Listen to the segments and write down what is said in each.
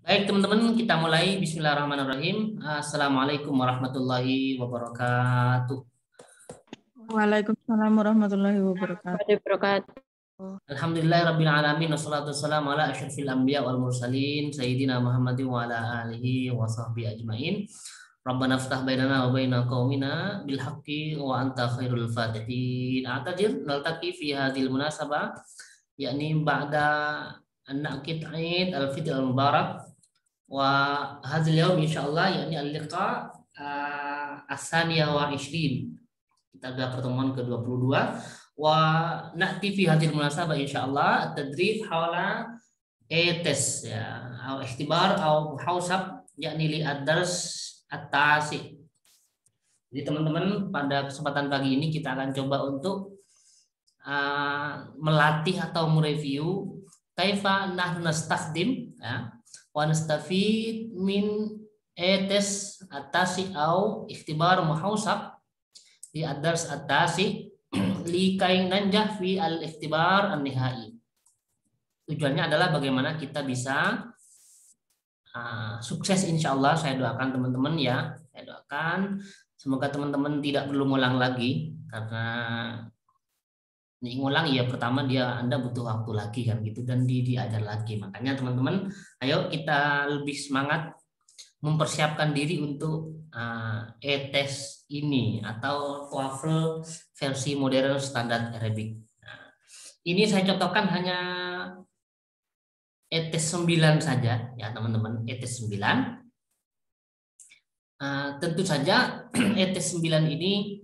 Baik teman-teman, kita mulai. Bismillahirrahmanirrahim. Assalamualaikum warahmatullahi wabarakatuh. Waalaikumsalam warahmatullahi wabarakatuh. Alhamdulillahirabbil alamin wassalatu wassalamu ala asyrofil anbiya wal mursalin sayyidina Muhammadin wa ala alihi wa sahbihi ajmain. Rabbana iftah bainana wa baina qaumina bil haqqi wa anta khairul fatihin. A'tadir naltaqi fi hadhil munasabah yakni ba'da an naqid Eid al-Fitr al-Mubarak wa hadzal yaum insyaallah yakni al-liqa as-saniyah wa 20. Kita sudah pertemuan ke-22 wa na'ti fi hadhil munasabah insyaallah at-tadrib hawla tes ya atau ikhtibar atau muhasab yakni li ad-dars at-tasi. Jadi teman-teman, pada kesempatan pagi ini kita akan coba untuk melatih atau mereview kaifa nahnu nastakhdim ya wa nastafid min tes at-tasi au ikhtibar muhasab di ad-dars at-tasi li kai nanjah fi al-ikhtibar an-nihai. Tujuannya adalah bagaimana kita bisa sukses insyaallah. Saya doakan teman-teman ya. Saya doakan semoga teman-teman tidak perlu ngulang lagi, karena ini ngulang ya pertama Anda butuh waktu lagi kan gitu, dan diajar lagi. Makanya teman-teman, ayo kita lebih semangat mempersiapkan diri untuk tes ini atau TOEFL versi modern standar Arabic. Nah, ini saya contohkan hanya tes 9 saja ya teman-teman, tes 9. Tentu saja tes 9 ini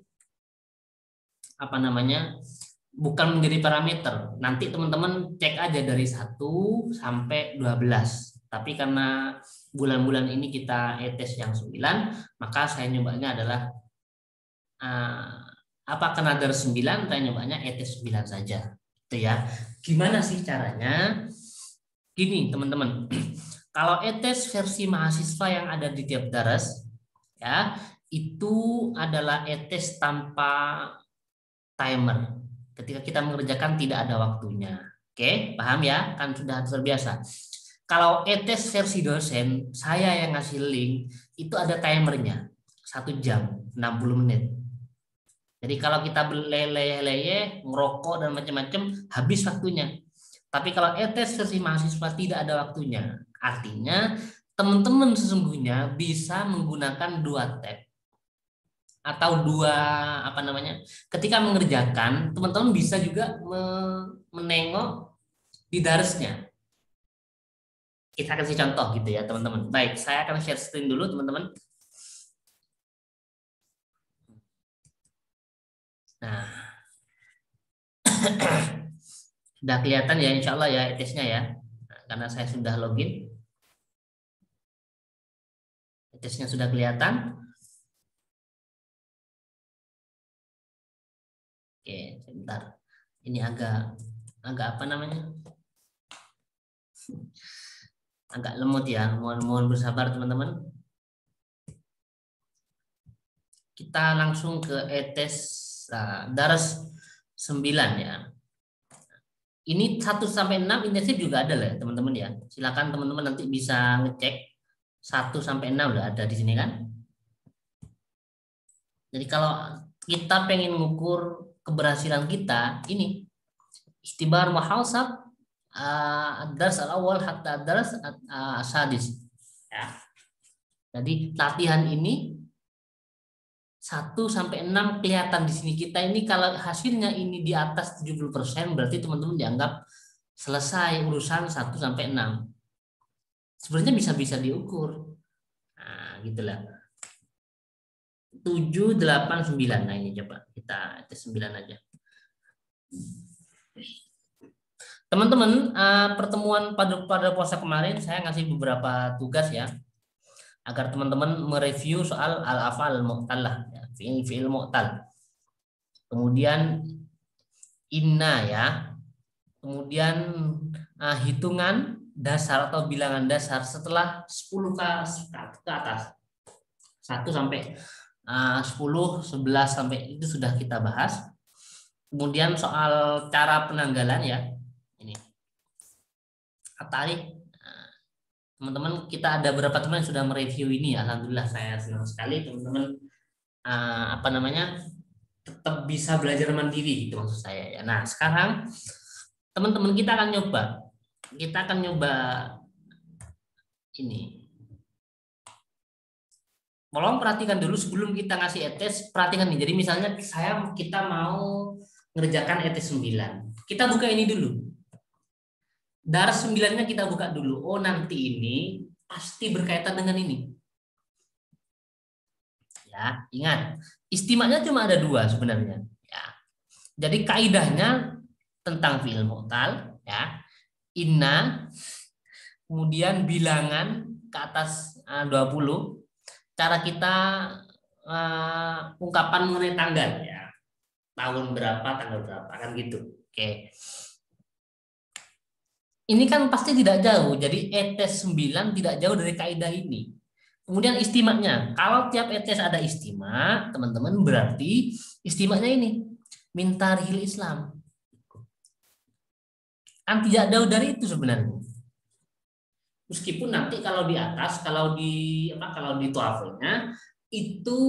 bukan menjadi parameter. Nanti teman-teman cek aja dari 1 sampai 12. Tapi karena bulan-bulan ini kita tes yang 9, maka saya nyobanya adalah karena dari 9 saya nyobanya tes 9 saja. Itu ya. Gimana sih caranya? Gini teman-teman. Kalau tes versi mahasiswa yang ada di tiap daras ya, itu adalah tes tanpa timer. Ketika kita mengerjakan tidak ada waktunya. Oke, paham ya? Kan sudah terbiasa. Kalau tes versi dosen, saya yang ngasih link, itu ada timernya. 1 jam, 60 menit. Jadi kalau kita berleleh-leleh, ngerokok dan macam-macam, habis waktunya. Tapi kalau tes versi mahasiswa tidak ada waktunya. Artinya, teman-teman sesungguhnya bisa menggunakan 2 tab. Atau ketika mengerjakan, teman-teman bisa juga menengok di darsnya. Kita kasih contoh gitu ya teman-teman. Baik, saya akan share screen dulu teman-teman. Nah, sudah kelihatan ya insya Allah ya tesnya ya. Nah, karena saya sudah login. Tesnya sudah kelihatan. Oke, sebentar. Ini agak agak lemot ya. Mohon bersabar teman-teman. Kita langsung ke tes daras 9 ya. Ini 1 sampai 6 intensif juga ada lah teman-teman ya. Silakan teman-teman nanti bisa ngecek 1 sampai 6 udah ada di sini kan. Jadi kalau kita pengen mengukur keberhasilan kita, ini ikhtibar muhasab ad-dars al-awwal hatta ad-dars as-sadis ya. Jadi latihan ini 1 sampai 6 kelihatan di sini kita ini, kalau hasilnya ini di atas 70% berarti teman-teman dianggap selesai urusan 1 sampai 6. Sebenarnya bisa diukur. Nah, gitulah. 7, 8, 9. Nah, ini coba kita tes 9 aja. Teman-teman, pertemuan pada puasa kemarin saya ngasih beberapa tugas ya, agar teman-teman mereview soal al-afal mu'tal ya, fi'il mu'tal. Kemudian inna ya. Kemudian hitungan dasar atau bilangan dasar setelah 10 ke atas. 1 sampai 10, 11 sampai itu sudah kita bahas. Kemudian soal cara penanggalan ya. Ini. Tarik. teman-teman, kita ada beberapa teman yang sudah mereview ini. Alhamdulillah, saya senang sekali teman-teman apa namanya tetap bisa belajar mandiri itu maksud saya ya. Nah, sekarang teman-teman kita akan nyoba ini. Tolong perhatikan dulu sebelum kita ngasih ETS, perhatikan nih. Jadi misalnya kita mau ngerjakan ETS 9. Kita buka ini dulu. Daras 9-nya kita buka dulu. Oh, nanti ini pasti berkaitan dengan ini. Ya, ingat, istimanya cuma ada 2 sebenarnya. Ya. Jadi kaidahnya tentang fi'il mu'tal, ya. Inna, kemudian bilangan ke atas 20. Cara kita ungkapan mengenai tanggal, ya. Tahun berapa, tanggal berapa, kan gitu. Oke. Ini kan pasti tidak jauh, jadi ETS 9 tidak jauh dari kaidah ini. Kemudian istimaknya, kalau tiap ETS ada istimak, teman-teman, berarti istimaknya ini min tarihil Islam. Kan tidak jauh dari itu sebenarnya. Meskipun nanti kalau di atas, kalau di TOEFL-nya itu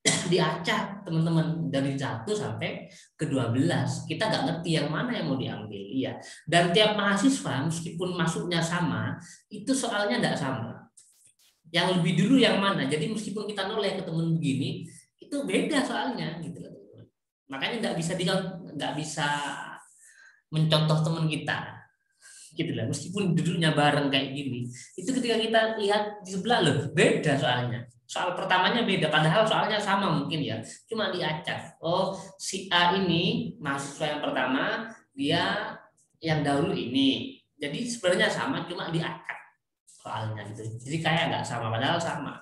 diacak teman-teman dari 1 sampai ke 12. Kita nggak ngerti yang mana yang mau diambil, iya. Dan tiap mahasiswa meskipun masuknya sama, itu soalnya nggak sama. Yang lebih dulu yang mana? Jadi meskipun kita noleh ke teman begini, itu beda soalnya, gitu loh. Makanya nggak bisa mencontoh teman kita, gitu lah. Meskipun duduknya bareng kayak gini, itu ketika kita lihat di sebelah loh, beda soalnya. Soal pertamanya beda, padahal soalnya sama mungkin ya, cuma diacak. Oh, si A ini mahasiswa yang pertama, dia yang dahulu ini. Jadi sebenarnya sama, cuma diacak soalnya gitu. Jadi kayak nggak sama, padahal sama.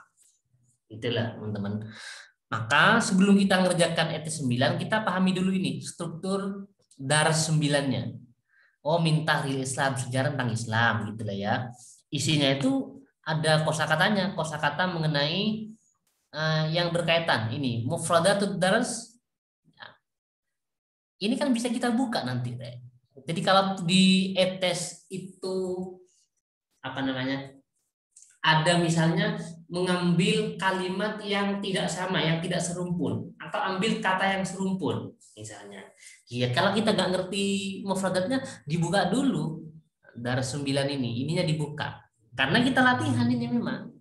Itulah teman-teman. Maka sebelum kita ngerjakan ETS 9, kita pahami dulu ini struktur daras 9-nya. Oh, min tahril Islam, sejarah tentang Islam gitu lah ya. Isinya itu ada kosakatanya, kosakata mengenai yang berkaitan ini mufradatud dars. Ini kan bisa kita buka nanti, Re. Jadi kalau di ETS itu apa namanya? Ada misalnya mengambil kalimat yang tidak sama, yang tidak serumpun, atau ambil kata yang serumpun misalnya. Ya, kalau kita nggak ngerti mufradatnya, dibuka dulu dari 9 ininya dibuka. Karena kita latihan ini memang.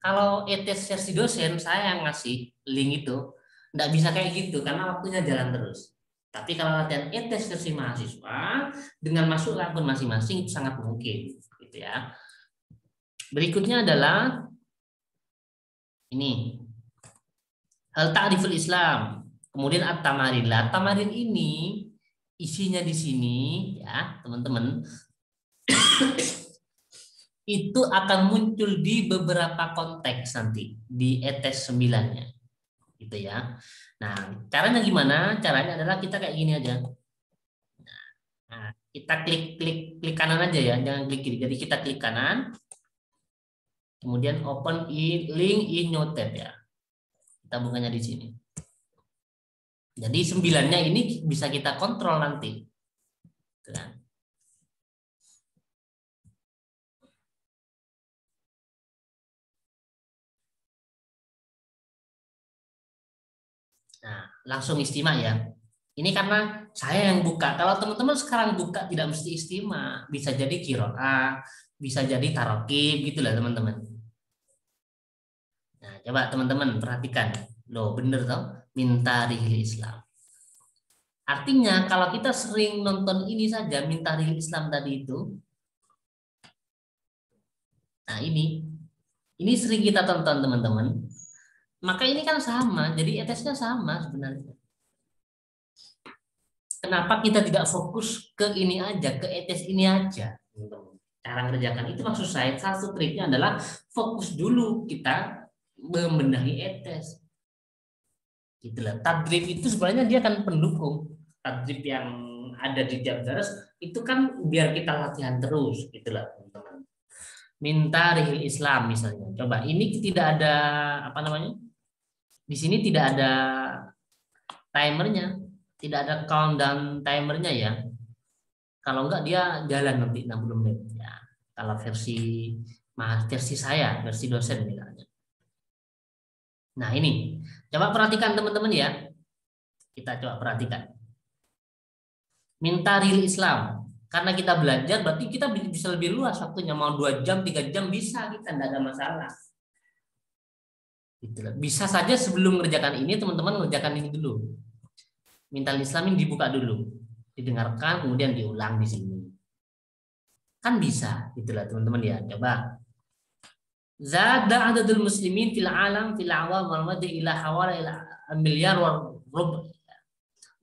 Kalau ETS versi dosen, saya yang ngasih link itu, nggak bisa kayak gitu, karena waktunya jalan terus. Tapi kalau latihan ETS versi mahasiswa, dengan masuk ke akun masing-masing, itu sangat mungkin. Gitu ya. Berikutnya adalah ini. Hal ta'riful Islam. Kemudian at-tamarin. At-tamarin ini isinya di sini ya, teman-teman. Itu akan muncul di beberapa konteks nanti di ETS 9-nya. Gitu ya. Nah, caranya gimana? Caranya adalah kita kayak gini aja. Nah, kita klik kanan aja ya, jangan klik kiri. Jadi kita klik kanan. Kemudian open link in Notepad ya. Kita bukanya di sini. Jadi 9-nya ini bisa kita kontrol nanti. Nah, langsung istimewa ya. Ini karena saya yang buka. Kalau teman-teman sekarang buka tidak mesti istimewa. Bisa jadi qiraah, bisa jadi tarokib gitulah teman-teman. Nah, coba teman-teman perhatikan. Loh, bener toh? Min tarihil Islam. Artinya kalau kita sering nonton ini saja, min tarihil Islam tadi itu. Nah, ini sering kita tonton teman-teman. Maka ini kan sama, jadi ETS-nya sama sebenarnya. Kenapa kita tidak fokus ke ini aja, ke ETS ini aja? Cara mengerjakan itu maksud saya, satu triknya adalah fokus dulu kita membenahi ETS. Gitulah. Tadrib itu sebenarnya dia kan pendukung. Tadrib yang ada di tiap daras itu kan biar kita latihan terus, gitulah teman-teman. Minta rihil Islam misalnya. Coba ini tidak ada apa namanya? Di sini tidak ada timernya, tidak ada countdown timernya ya. Kalau enggak dia jalan nanti 60 menit ya. Kalau versi saya, versi dosen misalnya. Nah ini, coba perhatikan teman-teman ya. Kita coba perhatikan. Minta real Islam. Karena kita belajar, berarti kita bisa lebih luas waktunya. Mau 2 jam, 3 jam bisa, kita tidak ada masalah. Gitu. Bisa saja sebelum mengerjakan ini, teman-teman mengerjakan ini dulu. Minta Islam ini dibuka dulu. Didengarkan, kemudian diulang di sini. Kan bisa, itulah teman-teman ya. Coba. Zada adadul muslimin fil alam fil awam wal madi ila hawala ila miliar rub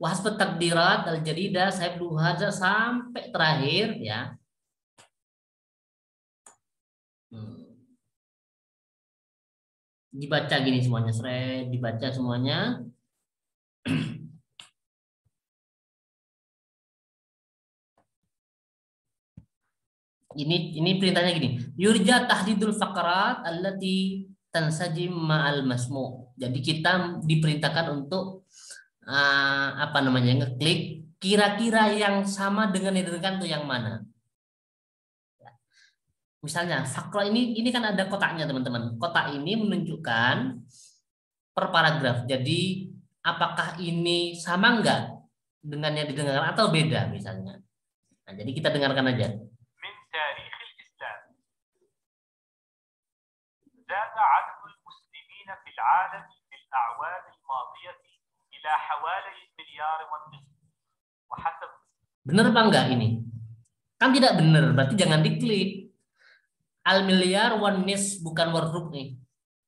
wasbat takdirat al jadida saya hadza sampai terakhir ya. Dibaca gini semuanya, dibaca semuanya. Ini perintahnya gini. Yurja tahdidul faqarat allati tansajim ma'al masmu. Jadi kita diperintahkan untuk ngeklik kira-kira yang sama dengan yang didengarkan itu yang mana. Misalnya fakra ini kan ada kotaknya teman-teman. Kotak ini menunjukkan per paragraf. Jadi apakah ini sama enggak dengan yang didengarkan atau beda misalnya. Nah, jadi kita dengarkan aja. زاد عدد المسلمين في العالم في الأعوام الماضية إلى حوالي المليار والنصف وحسب. Benar apa enggak ini? Kan tidak benar, berarti jangan diklik. Al miliar wan nis bukan warrub nih.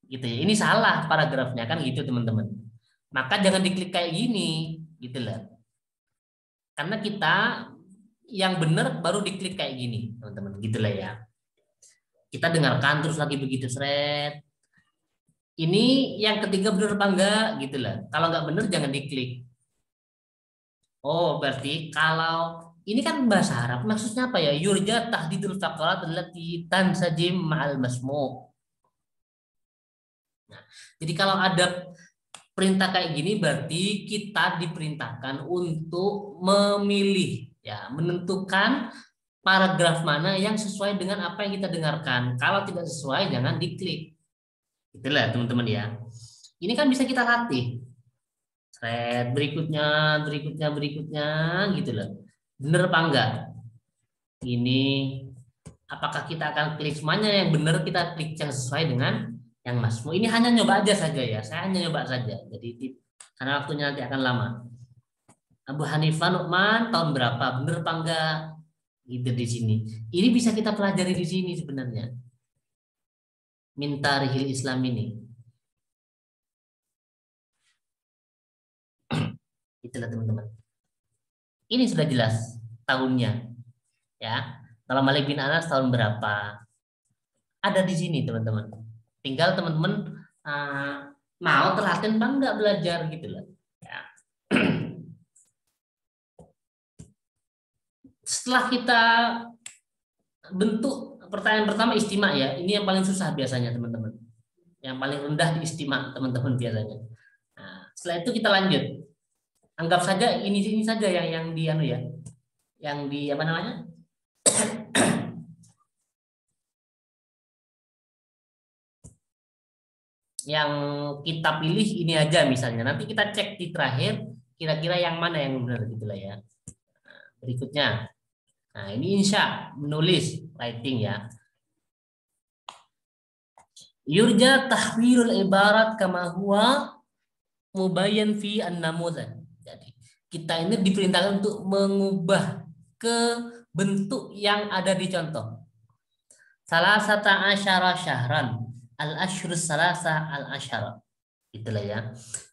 Gitu ya. Ini salah paragrafnya kan gitu teman-teman. Maka jangan diklik kayak gini, gitu lah. Karena kita yang benar baru diklik kayak gini, teman-teman. Gitulah ya. Kita dengarkan terus lagi begitu seret. Ini yang ketiga benar apa enggak gitu lah. Kalau enggak benar jangan diklik. Oh, berarti kalau ini kan bahasa Arab maksudnya apa ya? Yurja tahdidul faqarat allati tansajim ma'al masmu. Nah, jadi kalau ada perintah kayak gini berarti kita diperintahkan untuk memilih ya, menentukan paragraf mana yang sesuai dengan apa yang kita dengarkan. Kalau tidak sesuai, jangan diklik. Itulah teman-teman ya. Ini kan bisa kita latih. Thread berikutnya, gitu loh. Bener apa enggak? Ini, apakah kita akan klik semuanya yang benar kita klik yang sesuai dengan yang masmu. Ini hanya nyoba aja saja ya. Saya hanya nyoba saja. Jadi karena waktunya nanti akan lama. Abu Hanifah Nu'man tahun berapa? Bener apa enggak? Gitu di sini. Ini bisa kita pelajari di sini sebenarnya. Minta rihil Islam ini. Itulah teman-teman. Ini sudah jelas tahunnya. Ya. Kalau Malik bin Anas tahun berapa? Ada di sini teman-teman. Tinggal teman-teman mau telaten bang enggak belajar gitu loh. Ya. Setelah kita bentuk pertanyaan pertama istimak ya, ini yang paling susah biasanya teman-teman. Yang paling rendah di istimak teman-teman biasanya. Nah, setelah itu kita lanjut. Anggap saja ini saja yang di anu ya, yang di apa namanya? Yang kita pilih ini aja misalnya. Nanti kita cek di terakhir kira-kira yang mana yang benar gitulah ya. Nah, berikutnya. Nah, ini insya menulis writing ya. Yurja tahwilul ibarat kama huwa mubayyan fi an-namuzaj. Jadi, kita ini diperintahkan untuk mengubah ke bentuk yang ada di contoh. Salasata asyara syahran, al-ashrus salasa al-asyara. Itulah ya.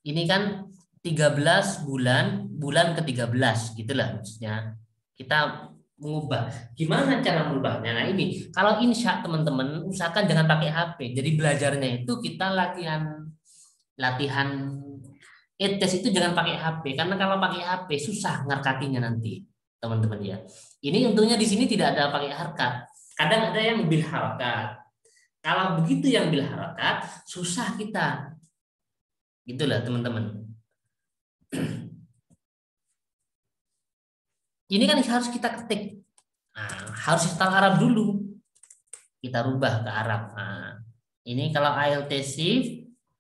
Ini kan 13 bulan, bulan ke-13 gitulah maksudnya. Kita mengubah. Gimana cara mengubahnya? Nah ini, kalau insya teman-teman usahakan jangan pakai HP. Jadi belajarnya itu kita latihan ETS itu jangan pakai HP. Karena kalau pakai HP susah ngerkatinya nanti teman-teman ya. Ini untungnya di sini tidak ada pakai harkat. Kadang ada yang bil harakat. Kalau begitu yang bil harakat susah kita. Gitulah teman-teman. Ini kan harus kita ketik. Nah, harus hafal Arab dulu. kita rubah ke Arab. Nah, ini kalau IELTS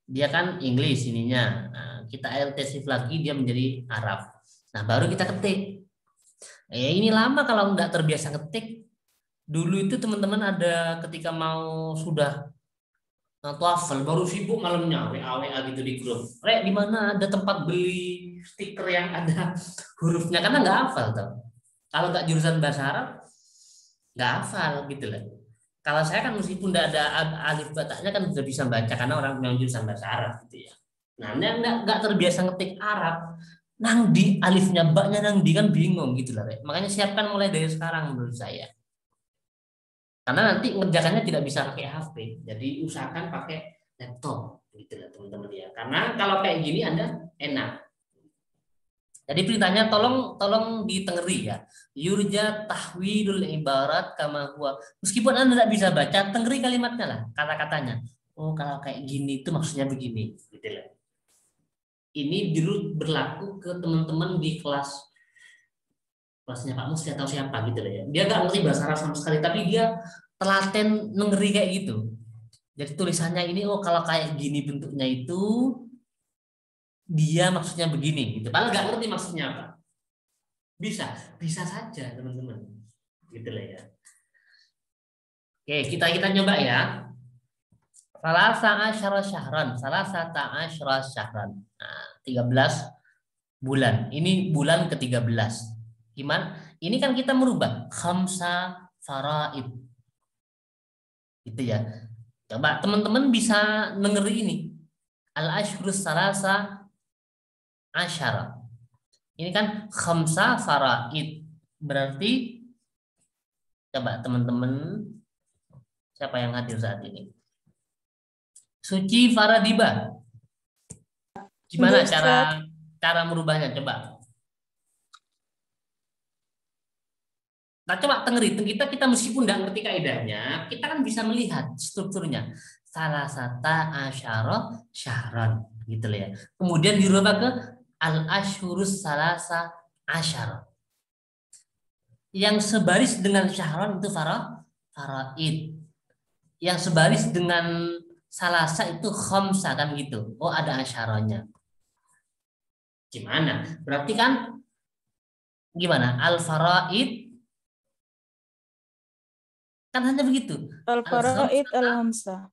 dia kan English ininya. Nah, kita IELTS lagi dia menjadi Arab. Nah, baru kita ketik. Ini lama kalau nggak terbiasa ketik. Dulu itu teman-teman ada ketika mau sudah TOEFL baru sibuk malamnya WA gitu di grup. Rek, di mana ada tempat beli stiker yang ada hurufnya, karena nggak hafal tuh. Kalau nggak jurusan bahasa Arab nggak hafal gitu lah. Kalau saya kan meskipun tidak ada alif bataknya kan sudah bisa baca karena orang yang jurusan bahasa Arab gitu ya. Nah, nggak terbiasa ngetik Arab, nang di alifnya baknya nang di kan bingung gitu lah. Makanya siapkan mulai dari sekarang menurut saya. Karena nanti ngerjakannya tidak bisa pakai HP, jadi usahakan pakai laptop gitu lah teman-teman ya. Karena kalau kayak gini Anda enak. Jadi perintahnya tolong ditengeri ya. Yurja tahwilul ibarat kama huwa. Meskipun Anda tidak bisa baca, tengeri kalimatnya lah, kata-katanya. Oh, kalau kayak gini itu maksudnya begini gitu lah. Ini dulu berlaku ke teman-teman di kelasnya Pak Mus atau siapa gitu lah ya. Dia nggak ngerti bahasa Arab sama sekali, tapi dia telaten nengeri kayak gitu. Jadi tulisannya ini, oh kalau kayak gini bentuknya itu dia maksudnya begini gitu. Padahal nggak ngerti maksudnya apa. Bisa saja teman-teman. Gitu lah ya. Oke, kita coba ya. Salasa asyara syahran, salasata asyara syahran. Nah, 13 bulan. Ini bulan ke-13. Gimana? Ini kan kita merubah khamsa faraid. Gitu ya. Coba teman-teman bisa nengeri ini. Al-ashhurus salasa asyara. Ini kan khamsa faraid. Berarti coba teman-teman siapa yang hadir saat ini? Suci Faradiba. Gimana cara merubahnya? Coba. Nah, coba tengeri. Kita meskipun tidak ngerti kaidahnya, kita kan bisa melihat strukturnya. Salasata asyara syahran gitu loh ya. Kemudian dirubah ke al-asyhurus salasa asyara. Yang sebaris dengan syahran itu faraid. Yang sebaris dengan salasa itu khamsa kan gitu. Oh, ada asyaranya. Gimana? Berarti kan gimana? Al-faraid kan hanya begitu. Al-faraid al-hamsa.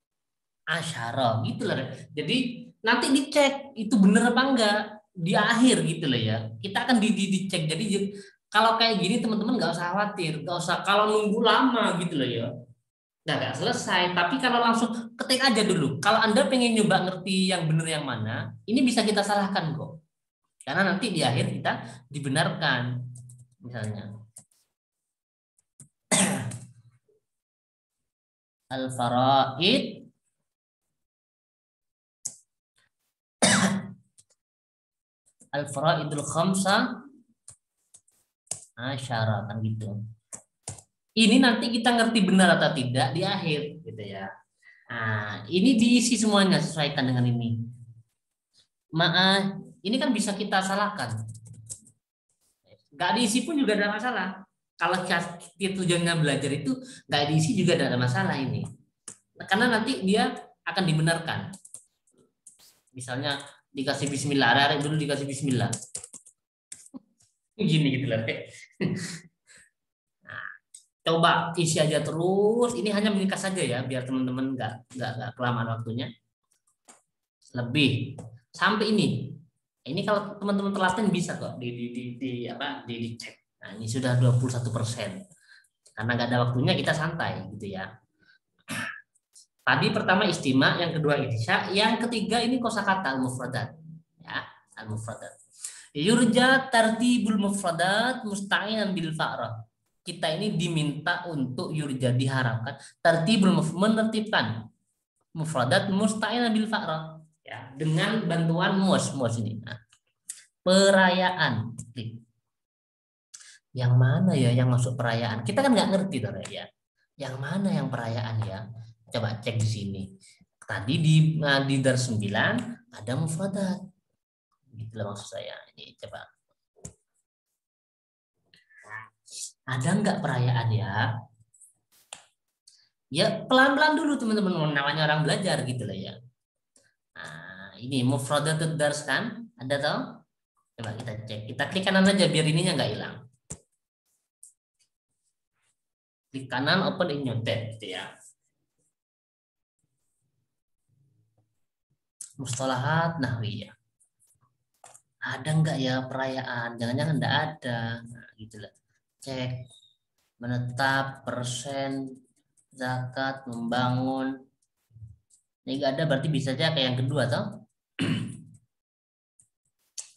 Asyara gitu loh. Jadi nanti dicek itu bener apa enggak di akhir gitu loh ya. Kita akan dicek. Jadi kalau kayak gini teman-teman nggak usah khawatir, nggak usah kalau nunggu lama gitu loh ya. Nggak selesai. Tapi kalau langsung ketik aja dulu. Kalau Anda pengen nyoba ngerti yang bener yang mana, ini bisa kita salahkan kok. Karena nanti di akhir kita dibenarkan. Misalnya al-faraid al-faraidul khamsa asyara kan gitu. Ini nanti kita ngerti benar atau tidak di akhir gitu ya. Nah, ini diisi semuanya sesuaikan dengan ini. Ini kan bisa kita salahkan. Nggak diisi pun juga ada masalah. Kalau tujuannya belajar itu nggak diisi juga ada masalah ini. Karena nanti dia akan dibenarkan. Misalnya dikasih bismillah, ada dulu dikasih bismillah. Gini gitu lah. Nah, coba isi aja terus. Ini hanya meningkat saja ya, biar teman-teman nggak kelamaan waktunya. Lebih sampai ini. Ini kalau teman-teman telaten bisa kok dicek. Nah, ini sudah 21%. Karena nggak ada waktunya kita santai gitu ya. Tadi pertama istima, yang kedua insya, yang ketiga ini kosakata al-mufradat. Ya, al-mufradat. Yurja tartibul mufradat musta'inan bil fa'rah. Kita ini diminta untuk yurja, diharapkan tartibul menertibkan mufradat musta'inan bil fa'rah. Ya, dengan bantuan mus ini. Nah, perayaan. Yang mana ya yang masuk perayaan? Kita kan nggak ngerti tuh ya. Yang mana yang perayaan ya? Coba cek di sini. Tadi di dar 9 ada mufradat. Gitulah maksud saya. Ini coba. Ada nggak perayaan ya? Ya pelan-pelan dulu teman-teman, namanya orang belajar gitu lah ya. Nah, ini mufradatud dars kan? Ada toh? Coba kita cek. Kita klik kanan aja biar ininya nggak hilang. Klik kanan, open in new tab gitu ya. Mustalahat nahwiyah. Ada nggak ya perayaan? Jangan-jangan nggak ada. Nah, gitu lah. Cek menetap, persen, zakat, membangun. Ini nggak ada berarti bisa aja kayak yang kedua toh.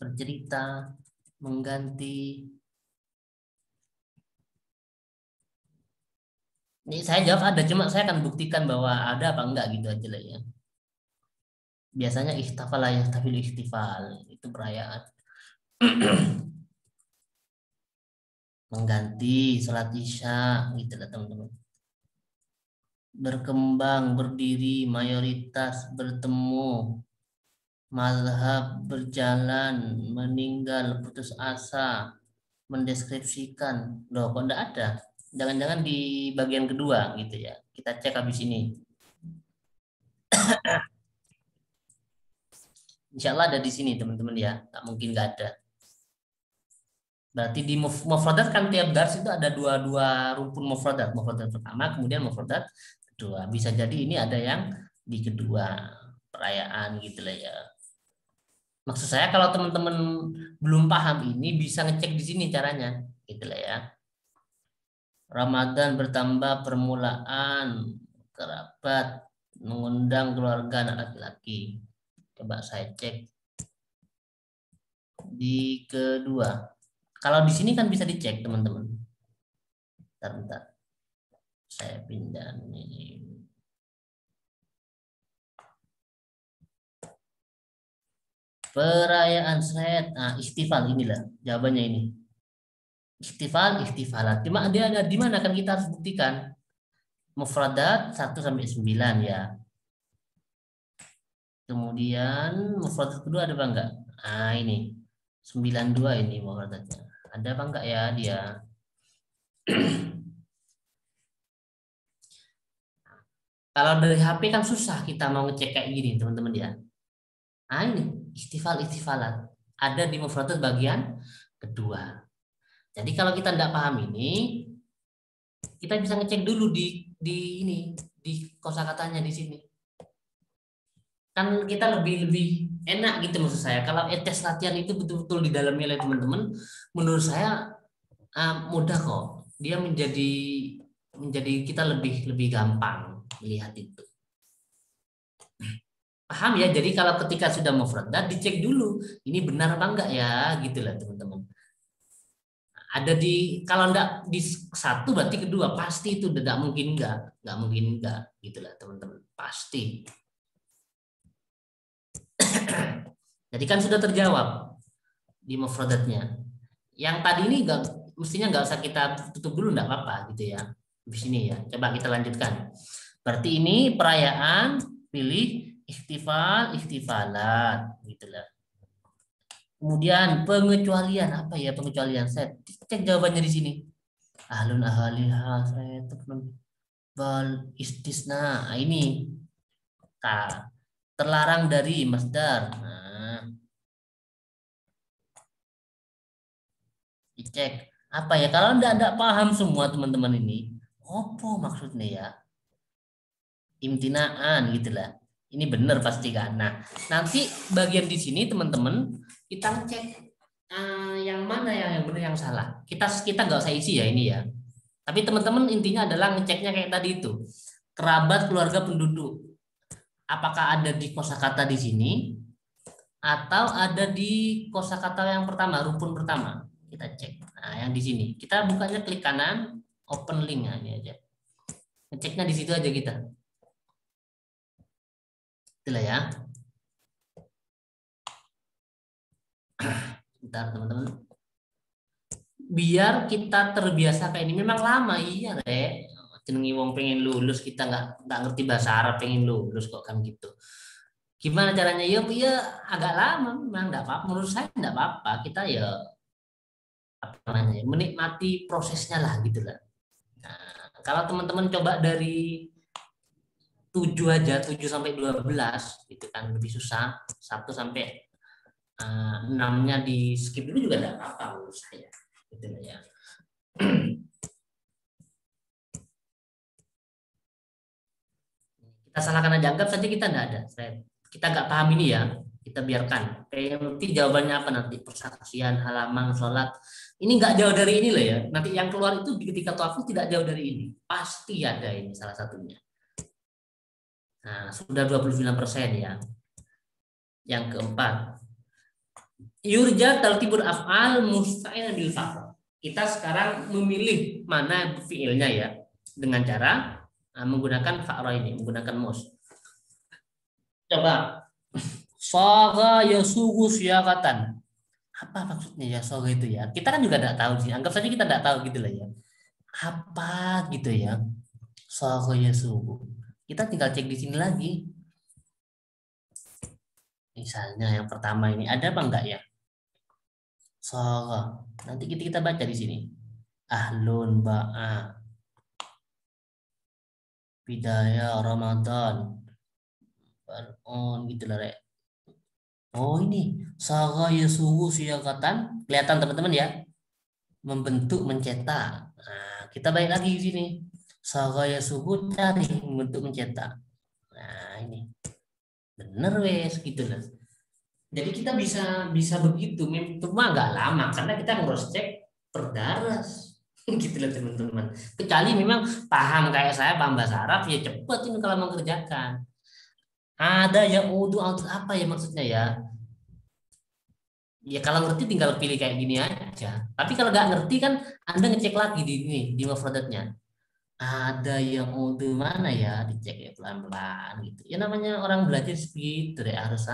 Bercerita, mengganti. Ini saya jawab ada, cuma saya akan buktikan bahwa ada apa enggak gitu aja lah ya. Biasanya ihtafal lah ya, tapi ihtifal itu perayaan. Mengganti sholat isya gitu lah teman-teman. Berkembang, berdiri, mayoritas, bertemu, mazhab, berjalan, meninggal, putus asa, mendeskripsikan. Loh, kok enggak ada? Jangan-jangan di bagian kedua gitu ya. Kita cek habis ini. Insya Allah ada di sini teman-teman ya. Nggak mungkin nggak ada. Berarti di mufradat kan tiap dars itu ada dua rumpun mufradat. Mufradat pertama, kemudian mufradat kedua. Bisa jadi ini ada yang di kedua perayaan gitu lah ya. Maksud saya kalau teman-teman belum paham ini bisa ngecek di sini caranya, gitu lah ya. Ramadan bertambah permulaan kerabat mengundang keluarga anak laki-laki. Coba saya cek di kedua. Kalau di sini kan bisa dicek teman-teman. Bentar. Saya pindah nih. Perayaan set. Nah, ikhtifal inilah jawabannya ini. Ikhtifal, ikhtifalat. Cuma dia ada di mana kan kita harus buktikan. Mufradat 1 sampai 9 ya. Kemudian mufradat kedua ada apa enggak? Nah, ini. 92 ini mufradatnya. Ada apa enggak ya dia? Kalau dari HP kan susah kita mau ngecek kayak gini, teman-teman ya. Nah, ini ikhtifal, ikhtifalat. Ada di mufradat bagian kedua. Jadi kalau kita tidak paham ini, kita bisa ngecek dulu di ini, di kosakatanya di sini. Kan kita lebih enak gitu maksud saya. Kalau tes latihan itu betul-betul di dalamnya oleh teman-teman, menurut saya mudah kok. Dia menjadi kita lebih gampang melihat itu. Paham ya? Jadi kalau ketika sudah mufradat dicek dulu, ini benar apa enggak ya, gitulah teman-teman. Ada di kalau enggak di satu berarti kedua pasti itu tidak mungkin enggak, gitulah teman-teman. Pasti. Jadi kan sudah terjawab di mufradatnya. Yang tadi ini mestinya nggak usah kita tutup dulu, enggak apa-apa gitu ya. Di sini ya. Coba kita lanjutkan. Berarti ini perayaan, pilih ikhtifal, ikhtifalat, gitulah. Kemudian pengecualian, apa ya pengecualian? Saya cek jawabannya di sini. Ahlun ahaliha, saya bal istisna. Nah, ini terlarang dari masdar. Nah, dicek apa ya? Kalau enggak paham semua teman-teman ini, apa maksudnya ya? Imtinaan gitulah. Ini benar pasti kan. Nah, nanti bagian di sini teman-teman kita cek yang mana yang benar yang salah. Kita nggak usah isi ya ini ya. Tapi teman-teman intinya adalah ngeceknya kayak tadi itu. Kerabat, keluarga, penduduk. Apakah ada di kosakata di sini atau ada di kosakata yang pertama, rukun pertama. Kita cek. Nah, yang di sini. Kita bukanya klik kanan, open link ini aja. Ngeceknya di situ aja kita. Itulah ya. Bentar teman-teman. Biar kita terbiasa kayak ini. Memang lama iya Rek. Jenengi wong pengen lulus kita nggak ngerti bahasa Arab pengen lulus kok kan gitu. Gimana caranya? Ya agak lama memang enggak apa-apa. Menurut saya enggak apa-apa. Kita ya apa namanya? Menikmati prosesnya lah gitu lah. Nah, kalau teman-teman coba dari 7 aja, 7 sampai 12 itu kan lebih susah. 1 sampai 6-nya di skip dulu juga tidak apa-apa menurut saya. Gitu ya. Kita salahkan aja, anggap saja kita tidak ada. Kita nggak paham ini ya, kita biarkan. Kayak nanti jawabannya apa nanti, persaksian, halaman, sholat. Ini nggak jauh dari ini loh ya. Nanti yang keluar itu ketika TOEFL tidak jauh dari ini. Pasti ada ini salah satunya. Nah, sudah 29% ya. Yang keempat, yurja tertibur af'al musta'in bil fa'il. Kita sekarang memilih mana fiilnya ya dengan cara menggunakan fa'ra ini, menggunakan mus. Coba saga yasugu siyaqatan. Apa maksudnya ya saga itu ya? Kita kan juga tidak tahu sih. Anggap saja kita tidak tahu gitu lah ya. Apa gitu ya? Saga yasugu. Kita tinggal cek di sini lagi. Misalnya yang pertama ini ada apa enggak ya? Saga. Nanti kita baca di sini. Ahlun ba'a. Bidaya Ramadan. On gitu lah, Rek. Oh ini saga yasugu siyaqatan. Kelihatan teman-teman ya? Membentuk, mencetak. Nah, kita balik lagi di sini. Saga yasugu cari membentuk, mencetak. Nah, ini. Bener wes gitu lah. Jadi kita bisa begitu, cuma nggak lama karena kita cross check perdaras gitu loh teman-teman. Kecuali memang paham kayak saya paham bahasa Arab ya cepet ini kalau mengerjakan. Ada yang udu apa ya maksudnya ya? Ya kalau ngerti tinggal pilih kayak gini aja. Tapi kalau nggak ngerti kan Anda ngecek lagi di mufradatnya. Ada yang udu mana ya, dicek ya pelan-pelan gitu. Ya namanya orang belajar segitu deh, harus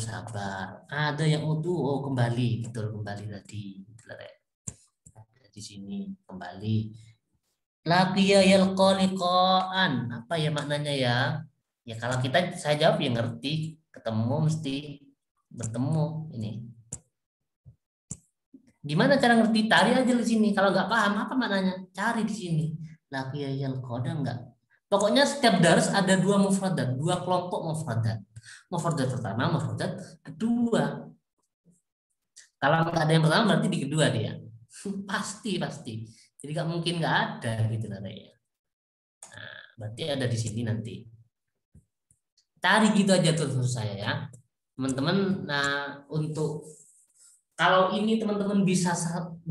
sabar. Ada yang udu, oh kembali, betul kembali tadi. Di sini kembali. Laqiya yalqa liqa'an. Apa ya maknanya ya? Ya kalau saya jawab ya ngerti, ketemu mesti bertemu ini. Gimana cara ngerti? Cari aja di sini. Kalau nggak paham apa maknanya? Cari di sini. Laqiya yalqa ada enggak? Pokoknya setiap dars ada 2 mufradat, 2 kelompok mufradat. Mufradat pertama, mufradat kedua. Kalau nggak ada yang pertama berarti di kedua dia. pasti. Jadi nggak mungkin nggak ada gitu lah ya. Nah, berarti ada di sini nanti. Cari gitu aja tuh saya ya. Teman-teman, nah untuk kalau ini teman-teman bisa 80%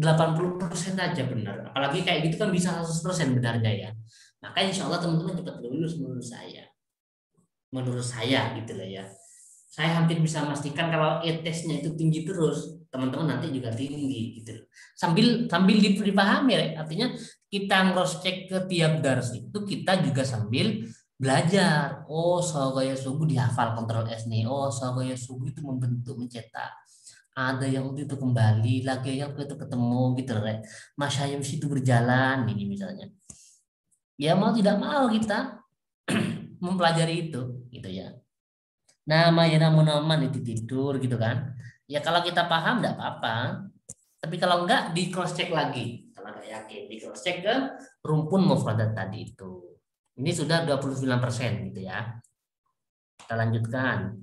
aja benar. Apalagi kayak gitu kan bisa 100% benarnya ya. Maka insya Allah teman-teman cepat lulus menurut saya. Menurut saya gitu lah ya. Saya hampir bisa memastikan kalau ETS-nya itu tinggi terus, teman-teman nanti juga tinggi gitu. Sambil dipahami ya, artinya kita cross check ke tiap dars itu kita juga sambil belajar. Oh, Sogaya Sugu dihafal kontrol S nih. Oh, Sogaya Sugu itu membentuk, mencetak. Ada yang itu kembali, lagi yang itu ketemu gitu Rek. Masyayim itu berjalan ini misalnya. Ya mau tidak mau kita mempelajari itu gitu ya. Nama ya namun itu tidur gitu kan. Ya kalau kita paham enggak apa-apa. Tapi kalau enggak di cross check lagi. Kalau enggak yakin di cross check ke rumpun mufradat tadi itu. Ini sudah 29% gitu ya. Kita lanjutkan.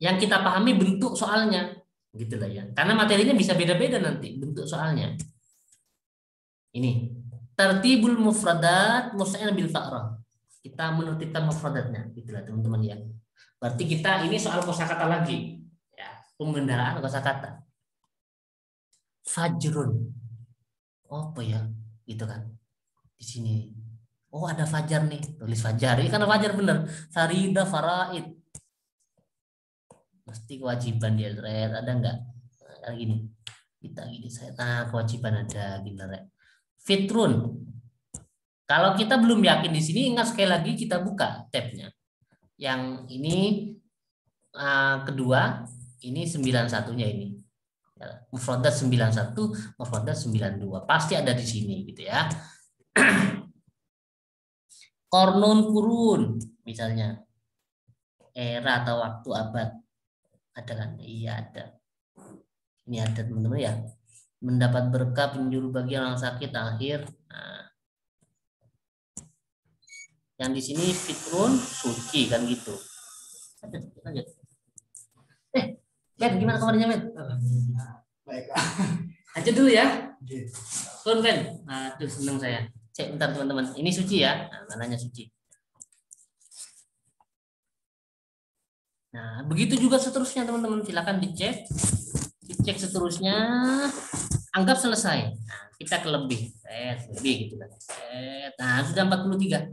Yang kita pahami bentuk soalnya gitu lah ya. Karena materinya bisa beda-beda nanti bentuk soalnya. Ini tertibul mufradat musta'in bil fa'rah. Kita menetapkan mufradatnya gitu lah teman-teman ya. Berarti kita ini soal kosakata lagi ya, pembendaraan kosakata. Fajrun. Oh, apa ya? Gitu kan. Di sini. Oh, ada fajar nih. Tulis fajar. Ini kan fajar bener. Farida faraid. Mesti kewajiban dia ada enggak? Kayak gini. Kita gini saya kewajiban ada gini fitrun. Kalau kita belum yakin di sini, ingat sekali lagi kita buka tabnya. Yang ini kedua, ini 91-nya ini. Mufradat 91, mufradat 92. Pasti ada di sini gitu ya. Kornun kurun misalnya. Era atau waktu abad. Ada kan? Iya ada. Ini ada teman-teman ya. Mendapat berkah penjuru bagi orang sakit akhir. Nah. Yang di sini fitrun suci kan gitu. Lanjut. Ben, gimana kabarnya Ben? Baik. Lanjut dulu ya. Turun Ben. Aduh, seneng saya. Cek bentar teman-teman. Ini suci ya. Nah, mananya suci. Nah, begitu juga seterusnya teman-teman. Silakan dicek. Dicek seterusnya. Anggap selesai. Nah, kita ke lebih. Lebih gitu kan. Nah, sudah 43.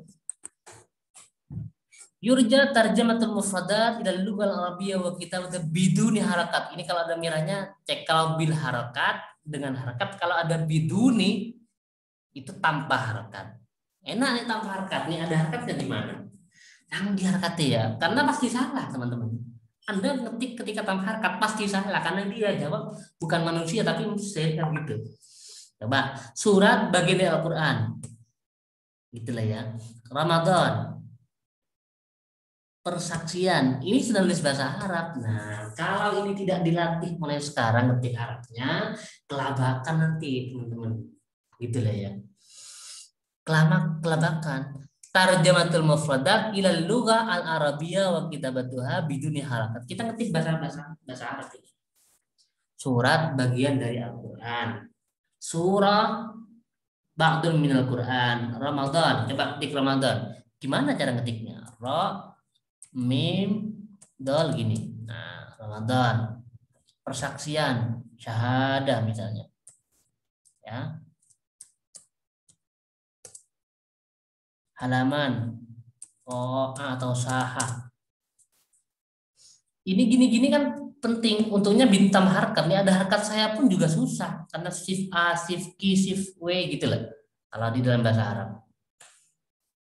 Yurja tarjamatul mufradat ila lughal arabiyyah wa kitabat biduni harakat. Ini kalau ada miranya cek, kalau bil harakat dengan harakat, kalau ada biduni itu tanpa harakat. Enak nih tanpa harakat. Nih ada harakatnya di mana? Jangan diharakati ya, karena pasti salah teman-teman. Anda ngetik ketika tanpa harakat pasti salah karena dia jawab bukan manusia tapi manusia kan gitu. Coba surat bagian dari Al-Qur'an. Gitulah ya. Ramadan. Persaksian ini sudah nulis bahasa Arab. Nah, kalau ini tidak dilatih mulai sekarang ngetik Arabnya, kelabakan nanti teman-teman. Gitulah ya. Kelabakan. Tarjamatul mufradat ila lugha al-arabiyyah wa kitabatuha biduni harakat. Kita ngetik bahasa Arab ini. Surat bagian dari Al-Qur'an. Surah ba'dun minal Qur'an. Ramadan. Coba ketik Ramadan. Gimana cara ngetiknya? Mim dal gini. Nah, Ramadan. Persaksian, syahadah misalnya. Ya. Halaman atau sahah. Ini gini-gini kan penting. Untungnya bintang harkat. Ini ada harkat saya pun juga susah karena shift A, shift Q, shift W gitu lah. Kalau di dalam bahasa Arab.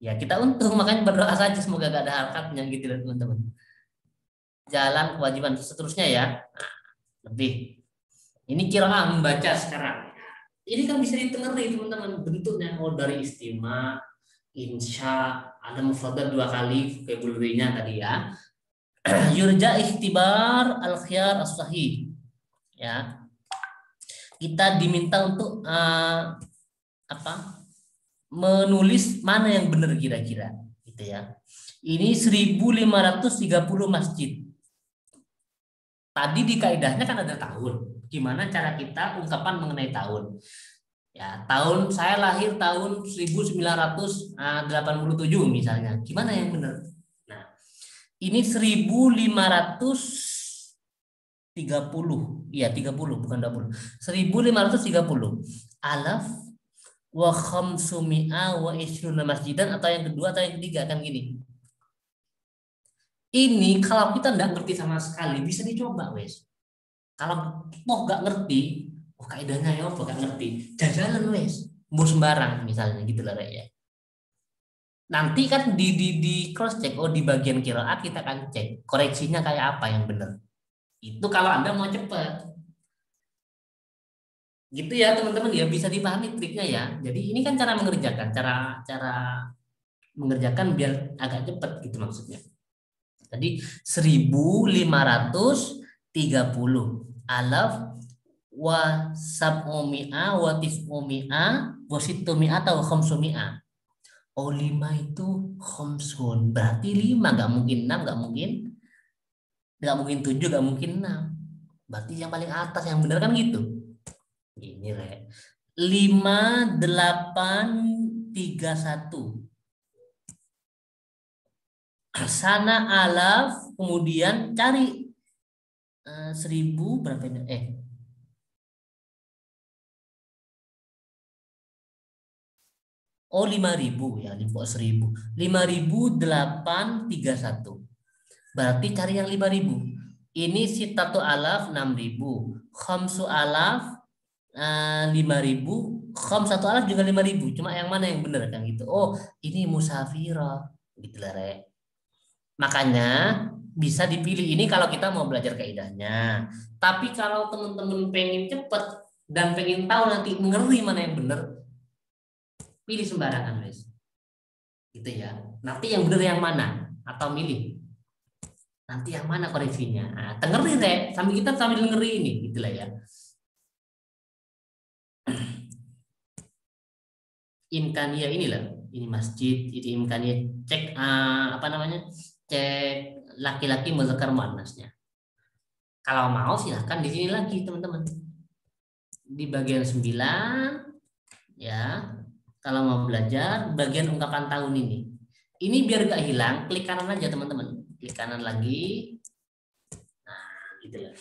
Ya kita untung, makanya berdoa saja semoga gak ada harkatnya gitu loh teman-teman. Jalan kewajiban seterusnya ya. Nah, lebih. Ini qiraah membaca sekarang. Ini kan bisa ditengarai teman-teman bentuknya. Dari istima, insya, ada mufradat 2 kali kayak bulurinya tadi ya. Yurja ikhtibar al-khiyar as-sahih. Ya. Kita diminta untuk menulis mana yang benar kira-kira gitu ya. Ini 1530 masjid. Tadi di kaidahnya kan ada tahun. Gimana cara kita ungkapan mengenai tahun? Ya, tahun saya lahir tahun 1987 misalnya. Gimana yang benar? Nah, ini 1530. Iya, 30 bukan 20. 1530. Alaf wa khamsumi'a wa ishruna masjidan, atau yang kedua atau yang ketiga kan gini. Ini kalau kita nggak ngerti sama sekali bisa dicoba wes. Kalau nggak ngerti, kaidahnya ya nggak ngerti, jajalan wes, mau sembarang misalnya gitu lah ya. Nanti kan di cross check, di bagian qiraat kita akan cek koreksinya kayak apa yang benar. Itu kalau Anda mau cepat. Gitu ya teman-teman ya, bisa dipahami triknya ya. Jadi ini kan cara mengerjakan, cara mengerjakan biar agak cepat gitu maksudnya. Tadi 1530 alaf wa sab'umi'a wa tis'umi'a wa sittumi'a atau khamsumi'a. 5 itu khamsun, berarti 5, nggak mungkin 6, nggak mungkin 7, nggak mungkin 6. Berarti yang paling atas yang benar kan gitu. Ini 5831. Sana alaf, kemudian cari 1000 berapa ini? 5000 ya, 1000. 5831. Berarti cari yang 5000. Ini sitatu alaf 6000. Khamsu alaf 5000, satu alaf juga 5000. Cuma yang mana yang benar kan gitu. Ini musafirah gitu lah Re. Makanya bisa dipilih ini kalau kita mau belajar kaidahnya. Tapi kalau teman-teman pengen cepat dan pengen tahu nanti ngeri mana yang benar, pilih sembarangan guys. Gitu ya. Nanti yang benar yang mana, atau milih nanti yang mana koreksinya. Nah, dengerin Re, sambil kita ngeri ini gitulah ya. Imkaniyah inilah ini masjid, ini imkaniyah, cek apa namanya, cek laki-laki muzakkar muannasnya. Kalau mau silahkan di sini lagi teman-teman, di bagian 9 ya. Kalau mau belajar bagian ungkapan tahun ini biar gak hilang, klik kanan aja teman-teman, klik kanan lagi. Nah gitu ya,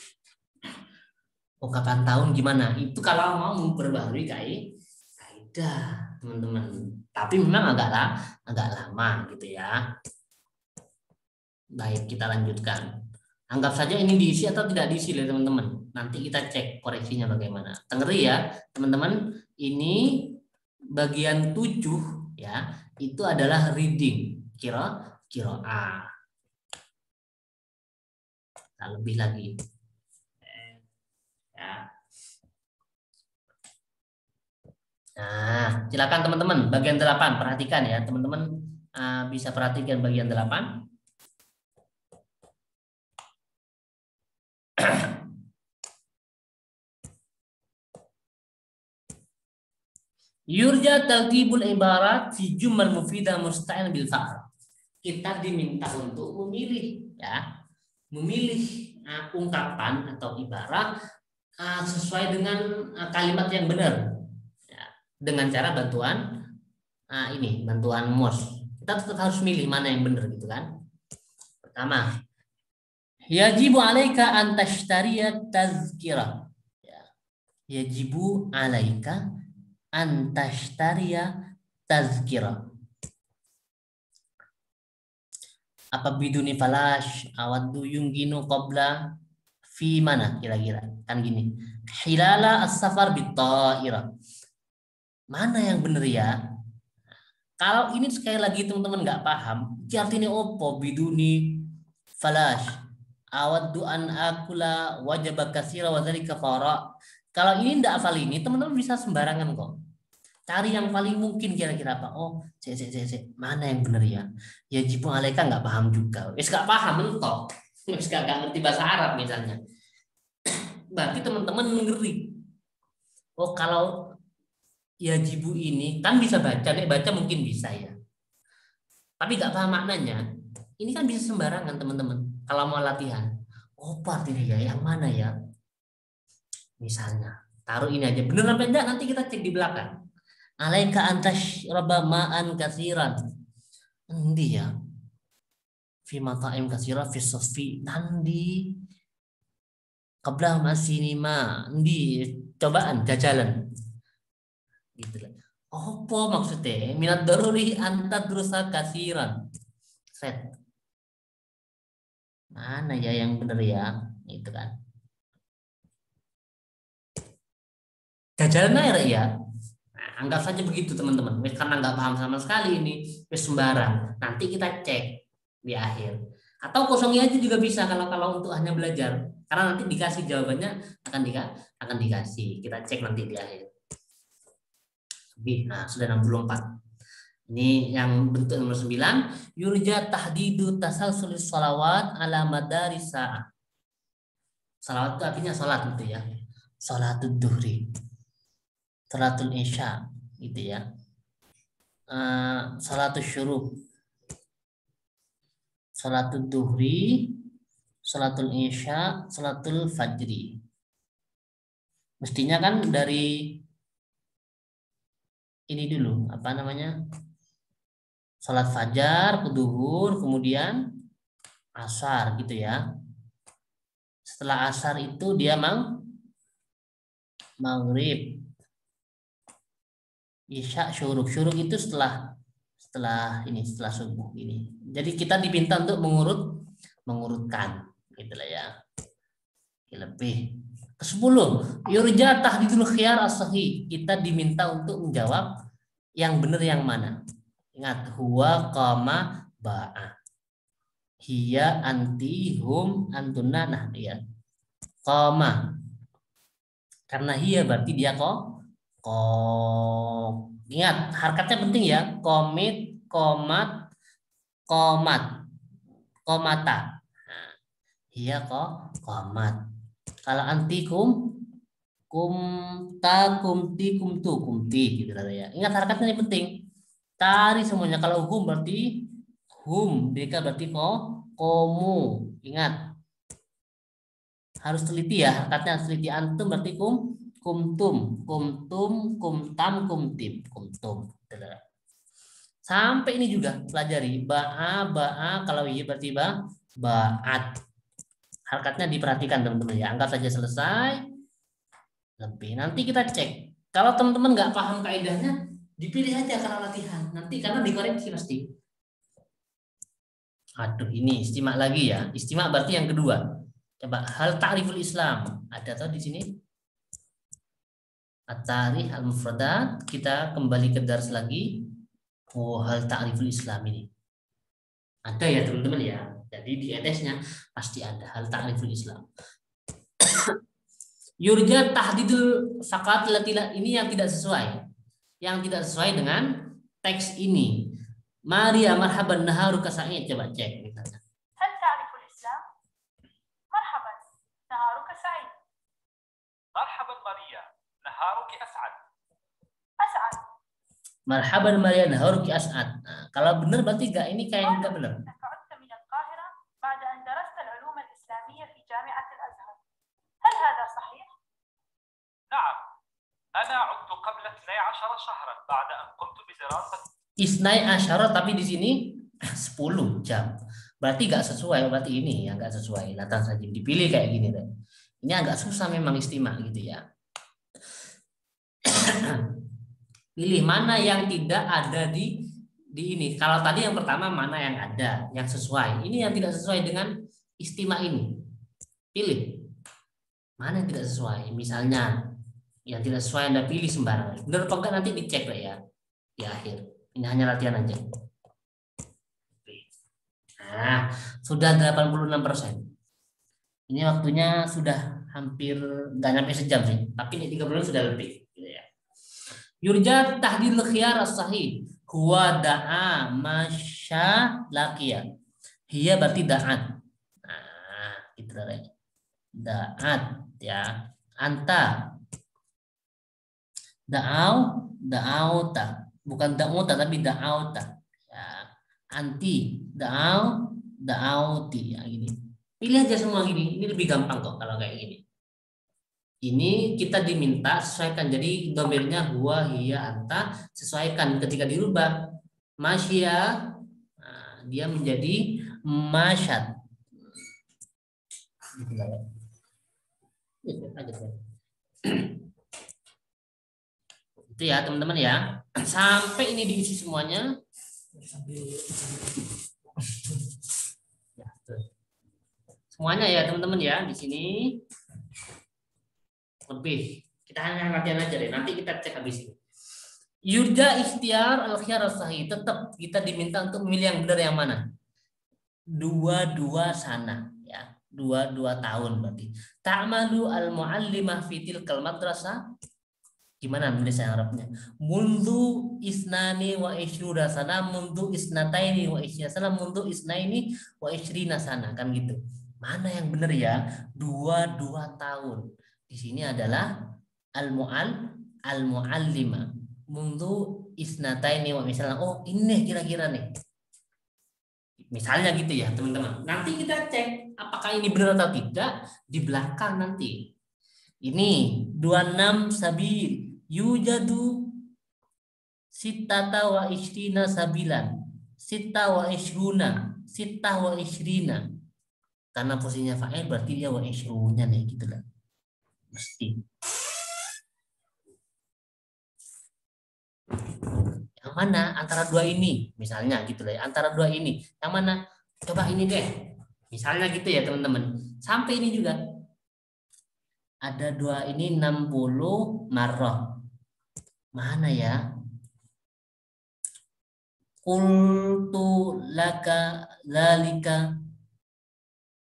ungkapan tahun gimana itu kalau mau memperbarui kaidah teman-teman, tapi memang agak lama gitu ya. Baik, kita lanjutkan. Anggap saja ini diisi atau tidak diisi ya teman-teman. Nanti kita cek koreksinya bagaimana. Dengar ya teman-teman, ini bagian 7 ya, itu adalah reading, qiraah. Nah, lebih lagi. Ya. Nah, silakan teman-teman bagian 8 perhatikan ya, teman-teman bisa perhatikan bagian 8. Yurja tartibul ibarat fi jumal mufidah musta'in bil fa'al. Kita diminta untuk memilih ya, memilih ungkapan atau ibarat sesuai dengan kalimat yang benar ya, dengan cara bantuan bantuan MOS. Kita tetap harus milih mana yang benar gitu kan. Pertama, yajibu alaika an tashtariya tazkirah. Yajibu alaika an tashtariya tazkirah. Apa biduni falash awaddu yunginu qabla fi mana kira-kira kan gini, hilala as-safar bit-ta'irah. Mana yang benar ya? Kalau ini sekali lagi teman-teman nggak paham, artinya opo biduni falash awaddu an akula wajaba kasira wa dzalika fara. Kalau ini nggak hafal ini, teman-teman bisa sembarangan kok. Cari yang paling mungkin kira-kira apa? Oh, mana yang benar ya? Ya jibu alaika nggak paham juga. Wis nggak paham mentok. Wis nggak ngerti bahasa Arab misalnya. Berarti teman-teman ngeri. Oh, kalau ya jibu ini kan bisa baca, nih baca mungkin bisa ya. Tapi nggak paham maknanya. Ini kan bisa sembarangan teman-teman. Kalau mau latihan, oh artinya ya yang mana ya? Misalnya, taruh ini aja. Bener apa enggak? Nanti kita cek di belakang. Alaika antash ma'an kasiran. Nanti ya. Fi mata'im kasira fi sofi. Nanti. Qabla masinima. Nanti cobaan, jajalan. Gitu lah. Apa maksudnya? Minat daruri anta drusa kasiran. Set. Mana ya yang benar ya? Itu kan. Jajalan aja ya. Anggap saja begitu teman-teman. Karena nggak paham sama sekali ini, sembarang. Nanti kita cek di akhir. Atau kosongnya aja juga bisa kalau untuk hanya belajar. Karena nanti dikasih jawabannya akan dikasih. Kita cek nanti di akhir. Nah, sudah 64. Ini yang bentuk nomor 9. Yurja tahdidu tasalsulis sholawat ala madari sa'ah. Sholawat itu artinya sholat gitu ya. Sholatul duhri. Sholatul isya gitu ya. Sholatul syuruk, sholatul duhri, sholatul isya, sholatul fajri. Mestinya kan dari ini dulu, apa namanya? Sholat fajar, duhur, kemudian asar gitu ya. Setelah asar itu dia maghrib. Isya syuruk itu setelah subuh ini. Jadi kita diminta untuk mengurutkan gitulah ya. Lebih ke-10 yurja tahdidul khiyar as-sahih. Kita diminta untuk menjawab yang benar yang mana. Ingat huwa qama ba'a. Hiya anti hum antuna nah dia. Qama. Karena hiya berarti dia ingat harkatnya penting ya, komit, komat, komata. Nah, iya komat. Kalau antikum, kumta, kumti, kumtu, kumti gitu ya. Ingat harkatnya ini penting. Tari semuanya. Kalau hum berarti hum. Mereka berarti komu. Ingat. Harus teliti ya. Harkatnya harus teliti. Antum berarti kumtum. Kumtum, kumtam, kumtim. Kumtum. Sampai ini juga pelajari. Ba'a. Kalau iya berarti ba'at. Harkatnya diperhatikan teman-teman ya. Angkat saja selesai. Lebih. Nanti kita cek. Kalau teman-teman nggak paham kaidahnya, dipilih aja kalau latihan. Nanti karena dikoreksi pasti. Aduh, ini istimak lagi ya. Istimak berarti yang kedua. Coba hal ta'riful Islam. Ada atau di sini? At-ta'rif al-mufradat. Kita kembali ke dars lagi. Oh, hal ta'riful Islam ini. Ada ya teman-teman ya. Jadi di ETS-nya pasti ada hal ta'riful Islam. Yurja tahdidul fakat latila, ini yang tidak sesuai. Yang tidak sesuai dengan teks ini. Maria marhaban naharuka sa'id. Coba cek misalnya. هل تعرف الإسلام؟ مرحبا نهارك سعيد. مرحبا ماريا نهارك أسعد. أسعد. Marhaban Maria naharuki as'ad. Nah, kalau benar berarti enggak, ini kayak enggak benar. أنك عدت من القاهرة بعد أن درست العلوم الإسلامية في جامعة الأزهر. هل هذا صحيح؟ نعم أنا عدت قبل 12 شهرا بعد أن قمت بدراسة. Isnai asyara tapi di sini 10 jam. Berarti enggak sesuai, berarti ini yang enggak sesuai. Latan saja dipilih kayak gini deh. Ini agak susah memang istimak gitu ya. Pilih mana yang tidak ada di ini. Kalau tadi yang pertama mana yang ada, yang sesuai. Ini yang tidak sesuai dengan istimak ini. Pilih. Mana yang tidak sesuai. Misalnya yang tidak sesuai Anda pilih sembarangan. Benar apa enggak nanti dicek lah ya di akhir. Ini hanya latihan aja. Nah, sudah 86%. Ini waktunya sudah hampir nggak nyampe sejam sih. Tapi ini 30 sudah lebih. Yurja tahdil khiyar as-sahih huwa da'a masya laqiya. Hiya berarti da'at. Nah, gitu lah. Da'at ya. Anta da'auta. Bukan da'auta tapi da'auta. Ya. Anti da'auti ya gini. Pilih aja semua gini. Ini lebih gampang kok kalau kayak gini. Ini kita diminta sesuaikan, jadi domirnya huwa, hiya, anta, sesuaikan. Ketika dirubah masya, nah, dia menjadi masyad. Itu ya teman-teman ya. Sampai ini diisi semuanya. Semuanya ya teman-teman ya di sini. Lebih kita hanya latihan aja deh, nanti kita cek habis ini. Yurja ikhtiar al-khiyar as-sahih, tetap kita diminta untuk memilih yang benar yang mana. 22 sana ya, 22 tahun berarti. Ta'malu al-muallimah fi tilkal madrasah. Gimana nulis Arabnya? Mundu isnani wa ishruna sana, mundu isnataini wa ishrina sana, mundu isnaini wa ishrina sana, kan gitu. Mana yang benar ya? 22 tahun. Di sini adalah al-muallima mundu isnataini wa misalnya, oh ini kira-kira nih. Misalnya gitu ya, teman-teman. Nanti kita cek apakah ini benar atau tidak di belakang nanti. Ini 26 sabil yujadu sittata wa ishrina sabilan. Sitta wa ishruna, sitta wa ishrina. Karena posisinya fa'il berarti dia wa ishruna nih gitu lah. Mesti. Yang mana antara dua ini, misalnya gitu lah. Antara dua ini, yang mana? Coba ini deh. Misalnya gitu ya teman-teman. Sampai ini juga. Ada dua ini 60 marrah. Mana ya? Qultu laka zalika.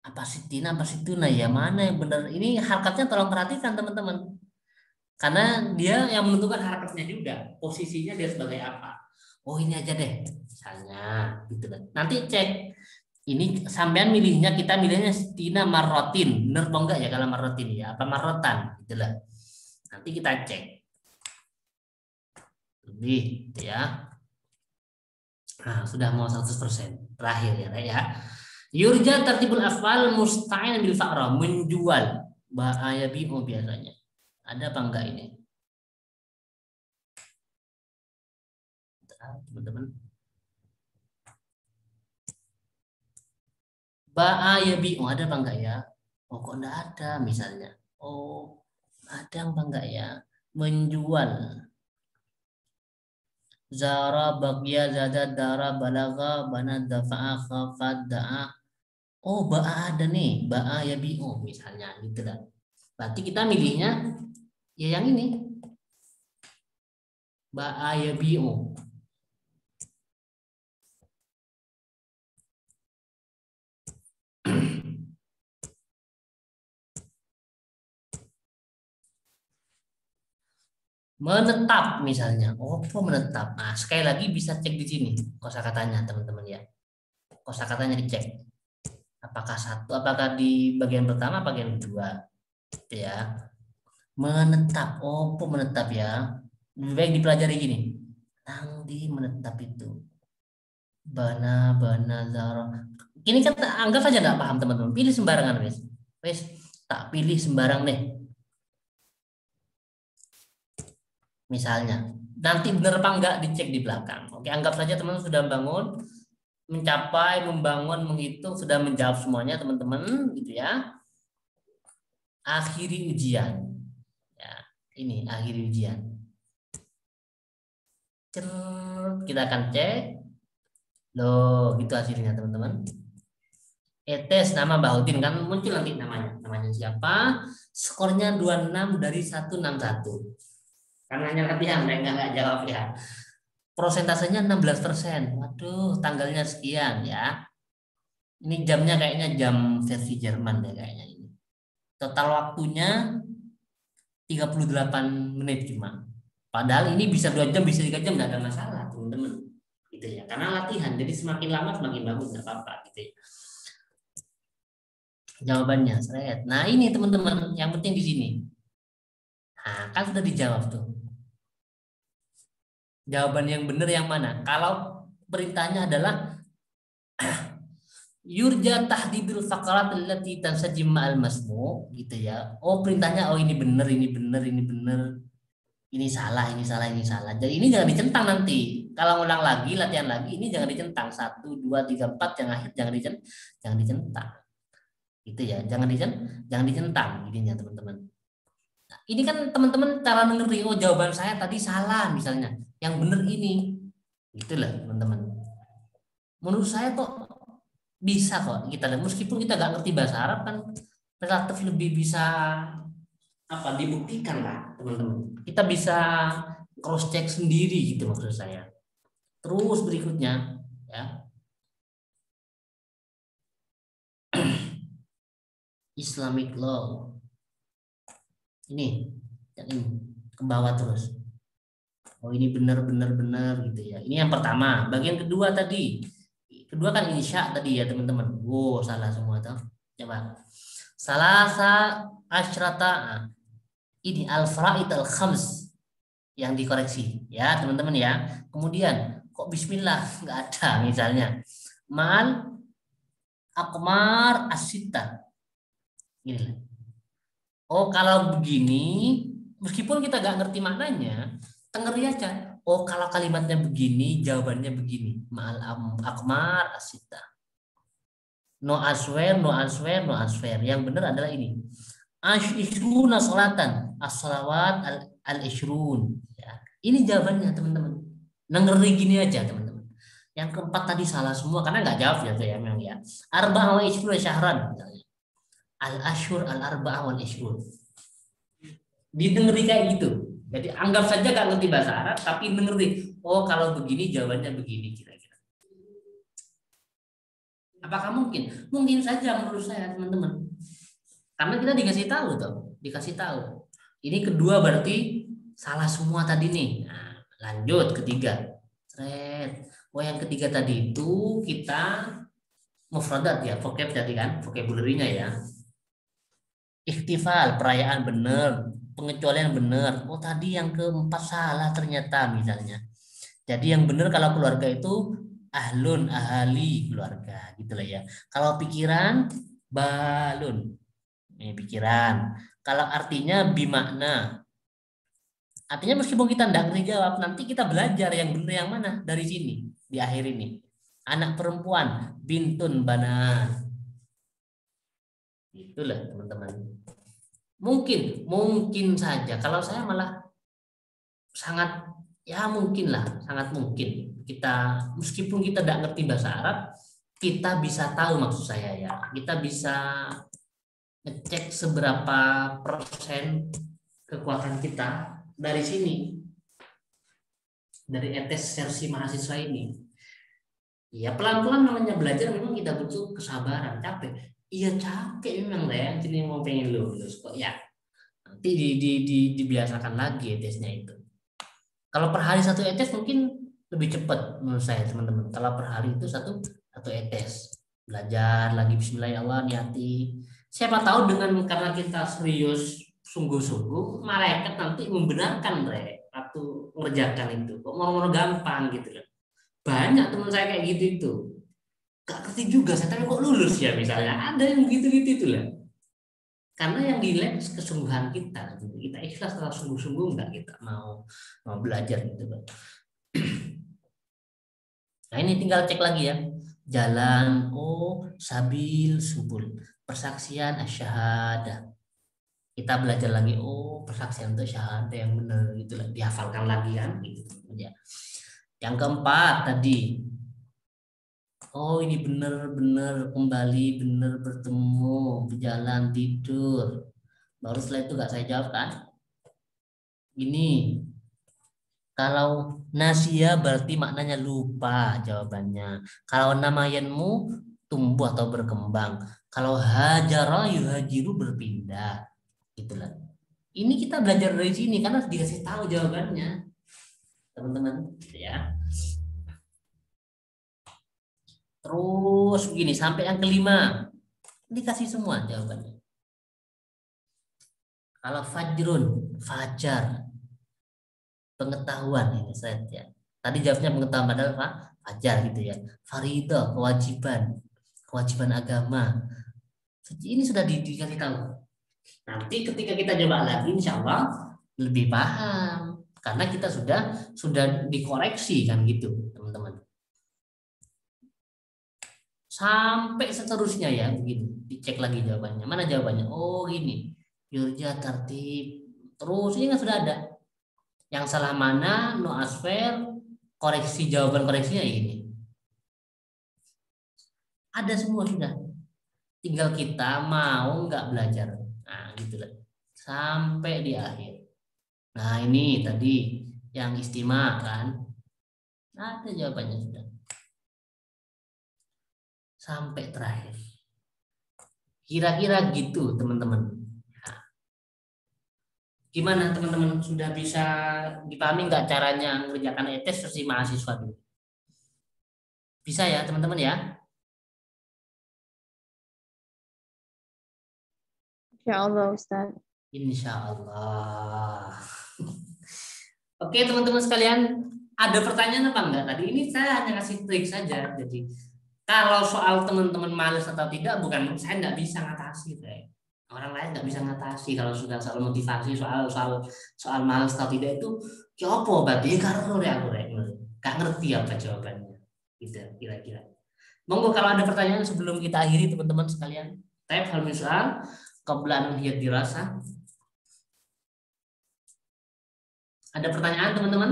Apa sitina, apa situna ya? Mana yang benar? Ini harkatnya tolong perhatikan teman-teman. Karena dia yang menentukan harkatnya juga. Posisinya dia sebagai apa. Oh ini aja deh. Misalnya gitu kan. Nanti cek. Ini sampean milihnya, kita milihnya sitina marrotin. Benar apa enggak ya kalau marrotin ya? Apa marrotan? Gitu lah. Nanti kita cek. Lebih gitu ya. Nah, sudah mau 100%. Terakhir ya, Rek, ya. Yurja tertibul afal musta'in bil fa'ra, menjual. Bahaya bi'u biasanya. Ada apa enggak ini? Teman-teman. Bahaya bi'u ada apa enggak ya? Oh, kok enggak ada misalnya. Oh, ada apa enggak ya? Menjual. Zara bagya zada dara balaga bana dafa'a khafad da'a. Oh, ba'a ada nih, ba'a ya bi'u misalnya gitu lah. Berarti kita milihnya ya yang ini. Ba'a ya bi'u. Menetap misalnya. Oh, kok menetap. Nah, sekali lagi bisa cek di sini kosakatanya teman-teman ya. Kosakatanya dicek. Apakah satu, apakah di bagian pertama, bagian kedua, gitu ya. Menetap. Oh, kok menetap ya. Lebih baik dipelajari gini. Nangdi menetap itu. Bana zara. Ini kan anggap saja nggak paham teman-teman. Pilih sembarangan wes. Wes, tak pilih sembarang deh. Misalnya, nanti benar apa enggak dicek di belakang. Oke, anggap saja teman-teman sudah bangun, mencapai, membangun, menghitung, sudah menjawab semuanya teman-teman, gitu ya. Akhiri ujian. Ya, ini akhiri ujian. Kita akan cek. Loh, gitu hasilnya teman-teman. Tes nama Bahutin kan muncul nanti namanya. Namanya siapa? Skornya 26 dari 161. Karena hanya latihan, mereka nggak jawab ya. Prosentasenya 16%. Waduh, tanggalnya sekian ya. Ini jamnya kayaknya jam versi Jerman deh kayaknya ini. Total waktunya 38 menit cuma. Padahal ini bisa 2 jam, bisa 3 jam, nggak ada masalah teman-teman. Gitu ya. Karena latihan, jadi semakin lama semakin bagus, nggak apa-apa gitu ya. Jawabannya, seret. Nah ini teman-teman, yang penting di sini. Nah, kan sudah dijawab tuh. Jawaban yang benar yang mana? Kalau perintahnya adalah yurja tahdidul faqarat allati tansajim ma'al masmu gitu ya. Oh, perintahnya oh ini benar, ini benar, ini benar. Ini salah, ini salah, ini salah. Jadi ini jangan dicentang nanti. Kalau ngulang lagi, latihan lagi, ini jangan dicentang. 1 2 3 4 yang akhir jangan dicentang. Gitu ya. Jangan dicentang ininya teman-teman. Nah, ini kan teman-teman cara mengerti, oh jawaban saya tadi salah misalnya. Yang benar ini. Itulah teman-teman. Menurut saya kok bisa kok kita lihat, meskipun kita nggak ngerti bahasa Arab kan relatif lebih bisa apa dibuktikan lah teman-teman. Kita bisa cross check sendiri gitu maksud saya. Terus berikutnya ya, Islamic law. Ini yang ini ke bawah terus. Oh ini benar gitu ya. Ini yang pertama. Bagian kedua tadi. Kedua kan insya tadi ya teman-teman. Wow salah semua tuh. Coba. Salasa asyrata. Ini al-fara'id al-khams yang dikoreksi ya teman-teman ya. Kemudian kok bismillah nggak ada misalnya. Mal akmar asita. Ini. Oh kalau begini meskipun kita nggak ngerti maknanya, tengeri aja. Oh kalau kalimatnya begini, jawabannya begini. Ma'al akmar asita. No aswer, no aswer, no aswer. Yang benar adalah ini. Ashruna salatan, as-salawat al-ishrun. Ya. Ini jawabannya teman-teman. Ngeri gini aja teman-teman. Yang keempat tadi salah semua karena nggak jawab ya tuh ya memang ya. Arba'ah wa ishrun syahran misalnya. Al-ashur al-arba'ah wal ishrun. Didengeri kayak gitu. Jadi anggap saja nggak ngerti bahasa Arab tapi mengerti. Oh kalau begini jawabannya begini kira-kira. Apakah mungkin? Mungkin saja menurut saya teman-teman. Karena kita dikasih tahu tuh, dikasih tahu. Ini kedua berarti salah semua tadi nih. Nah, lanjut ketiga. Oh yang ketiga tadi itu kita mufradat ya, vocab tadi kan, vocabulary-nya ya. Ikhtifal, perayaan benar, pengecualian benar. Oh tadi yang keempat salah ternyata misalnya. Jadi yang benar kalau keluarga itu ahlun, ahli, keluarga, gitulah ya. Kalau pikiran, balun, ini pikiran. Kalau artinya bimakna, artinya meskipun kita tidak ngerti jawab, nanti kita belajar yang benar yang mana dari sini di akhir ini. Anak perempuan, bintun, banat. Itulah teman-teman. Mungkin saja. Kalau saya malah sangat ya mungkin lah, sangat mungkin kita meskipun kita tidak ngerti bahasa Arab, kita bisa tahu maksud saya ya. Kita bisa ngecek seberapa persen kekuatan kita dari sini, dari etes versi mahasiswa ini. Ya pelan-pelan namanya belajar memang kita butuh kesabaran, capek. Iya capek memang lah ya, jadi mau pengen lulus kok ya. Nanti dibiasakan lagi etesnya itu. Kalau per hari satu etes mungkin lebih cepat menurut saya teman-teman. Kalau per hari itu satu etes. Belajar lagi bismillahirrahmanirrahim, niati. Siapa tahu dengan karena kita serius sungguh-sungguh, malaikat nanti membenarkan waktu mengerjakan itu. Kok mau gampang gitu loh. Banyak teman saya kayak gitu itu. Gak ngerti juga saya, tapi kok lulus ya misalnya. Ada yang gitu-gitu itu lah. Karena yang dilihat kesungguhan kita. Kita ikhlas setelah sungguh-sungguh enggak kita mau belajar gitu. Nah ini tinggal cek lagi ya. Jalan, sabil, subul. Persaksian, asyahadah. Kita belajar lagi, persaksian itu syahadah yang benar gitu lah. Dihafalkan lagi kan gitu ya. Yang keempat tadi, ini benar-benar kembali, benar bertemu, berjalan, tidur. Baru setelah itu gak saya jawab kan. Ini kalau nasia berarti maknanya lupa jawabannya. Kalau namayanmu tumbuh atau berkembang. Kalau hajara yuhajiru berpindah. Itulah. Ini kita belajar dari sini karena dikasih tahu jawabannya. Teman-teman, ya. Terus begini sampai yang kelima. Dikasih semua jawabannya. Kalau fajrun, fajar. Pengetahuan ini saya ya. Tadi jawabnya pengetahuan padahal fajar gitu ya. Faridah, kewajiban agama. Ini sudah dikasih tahu. Nanti ketika kita coba lagi insya Allah lebih paham karena kita sudah dikoreksi kan gitu teman-teman. Sampai seterusnya ya begini, dicek lagi jawabannya. Mana jawabannya? Gini. Yurja tertib. Terus ini kan sudah ada. Yang salah mana? No asfer. Koreksi jawaban koreksinya ini. Ada semua sudah. Tinggal kita mau nggak belajar. Nah, gitu lah. Sampai di akhir. Nah, ini tadi yang istimewa kan. Ada jawabannya sudah. Sampai terakhir. Kira-kira gitu, teman-teman. Nah, gimana teman-teman? Sudah bisa dipahami nggak caranya mengerjakan ETS versi mahasiswa dulu? Bisa ya, teman-teman ya? Insya Allah, Ustaz. Insya Allah. Oke teman-teman sekalian, ada pertanyaan apa enggak tadi? Ini saya hanya kasih trik saja. Jadi kalau soal teman-teman males atau tidak, bukan saya nggak bisa ngatasi. Orang lain nggak bisa ngatasi kalau sudah soal motivasi, soal males atau tidak itu. Ya apa berarti karena aku nggak ngerti apa jawabannya. Gitu kira-kira. Monggo kalau ada pertanyaan sebelum kita akhiri teman-teman sekalian. Type hal misal qabla an dirasa. Ada pertanyaan teman-teman?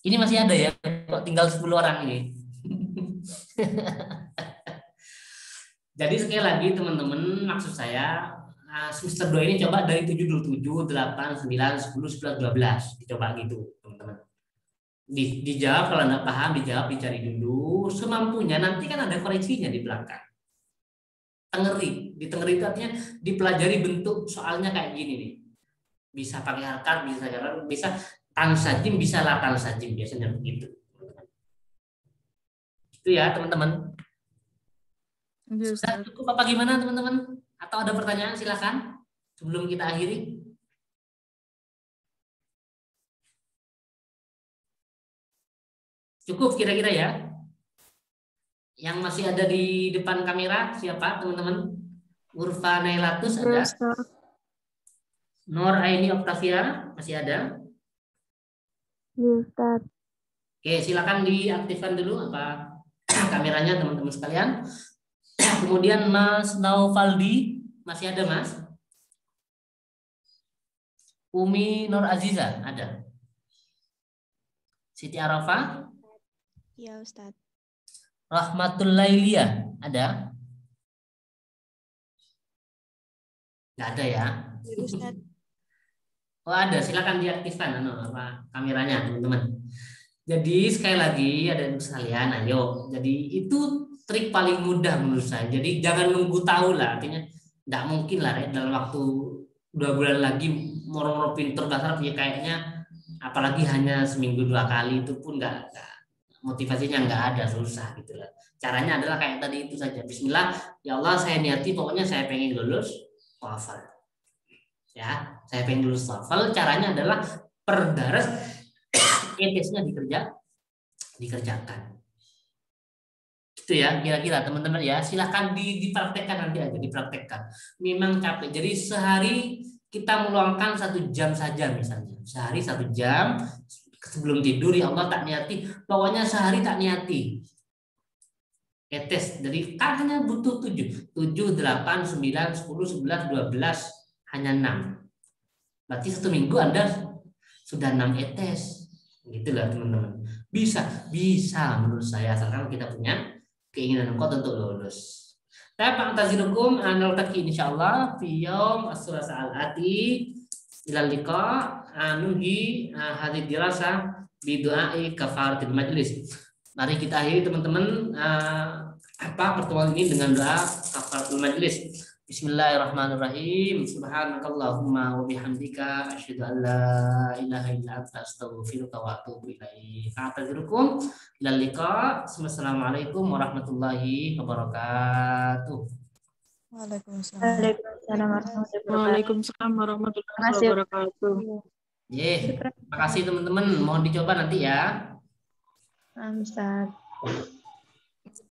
Ini masih ada ya, kok tinggal 10 orang ini. Jadi sekali lagi teman-teman, maksud saya semester 2 ini coba dari 7 dulu, 7, 8, 9, 10, 11, 12. Dicoba gitu teman-teman. Dijawab kalau Anda paham, dijawab, dicari dulu. Semampunya, nanti kan ada koreksinya di belakang. Ditengeri itu artinya dipelajari bentuk soalnya kayak gini nih. Bisa pakai harkat, bisa tan sajim, bisa latal sajim, biasanya begitu. Itu ya teman-teman. Sudah cukup apa gimana teman-teman? Atau ada pertanyaan silakan sebelum kita akhiri. Cukup kira-kira ya. Yang masih ada di depan kamera siapa teman-teman? Urfa Nailatus Ya, ada. Ustaz. Nur Aini Octavia masih ada. Ya, Ustaz. Oke, silakan diaktifkan dulu apa kameranya teman-teman sekalian. Kemudian Mas Naufaldi masih ada Mas. Umi Nur Aziza ada. Siti Arafah, Ya, Ustaz. Rahmatul Lailia ada? Nggak ada ya? Ya, Ustaz. Oh ada, silakan diaktifkan kameranya teman-teman. Jadi sekali lagi ada sekalian, ayo. Jadi itu trik paling mudah menurut saya. Jadi jangan nunggu tahu lah, artinya nggak mungkin lah dalam waktu 2 bulan lagi moro-moro pinter bahasa Arab ya kayaknya, apalagi hanya seminggu 2 kali itu pun nggak motivasinya nggak ada, susah gitu lah. Caranya adalah kayak tadi itu saja. Bismillah, ya Allah saya niati pokoknya saya pengen lulus TOEFL. Ya, saya pengen lulus TOEFL. Caranya adalah per daras ETS-nya dikerjakan. Gitu ya, kira-kira teman-teman ya. Silahkan dipraktekkan nanti aja, dipraktekkan. Memang capek. Jadi sehari kita meluangkan 1 jam saja misalnya. Sehari 1 jam sebelum tidur ya Allah tak niati. Pokoknya sehari tak niati. ETS dari katanya butuh 7, 8, 9, 10, 11, 12, hanya 6. Berarti 1 minggu Anda sudah 6 ETS. Gitulah teman-teman. Bisa menurut saya asalkan kita punya keinginan kuat untuk lulus. Tapi tazirukum anal taki insyaallah fi yaum as-sulasa al-ati ila liqa anuhi hadid dirasa bi du'ai kafaratul majlis. Mari kita akhiri teman-teman pertemuan ini dengan doa kafaratul majlis. Bismillahirrahmanirrahim. Subhanakallahumma wa bihamdika asyhadu an la ilaha illa anta astaghfiruka wa atubu ilaik. A'tazirukum ilal liqa. Wassalamualaikum warahmatullahi wabarakatuh. Waalaikumsalam. Waalaikumsalam warahmatullahi wabarakatuh. Terima kasih teman-teman. Mohon dicoba nanti ya. Ustaz.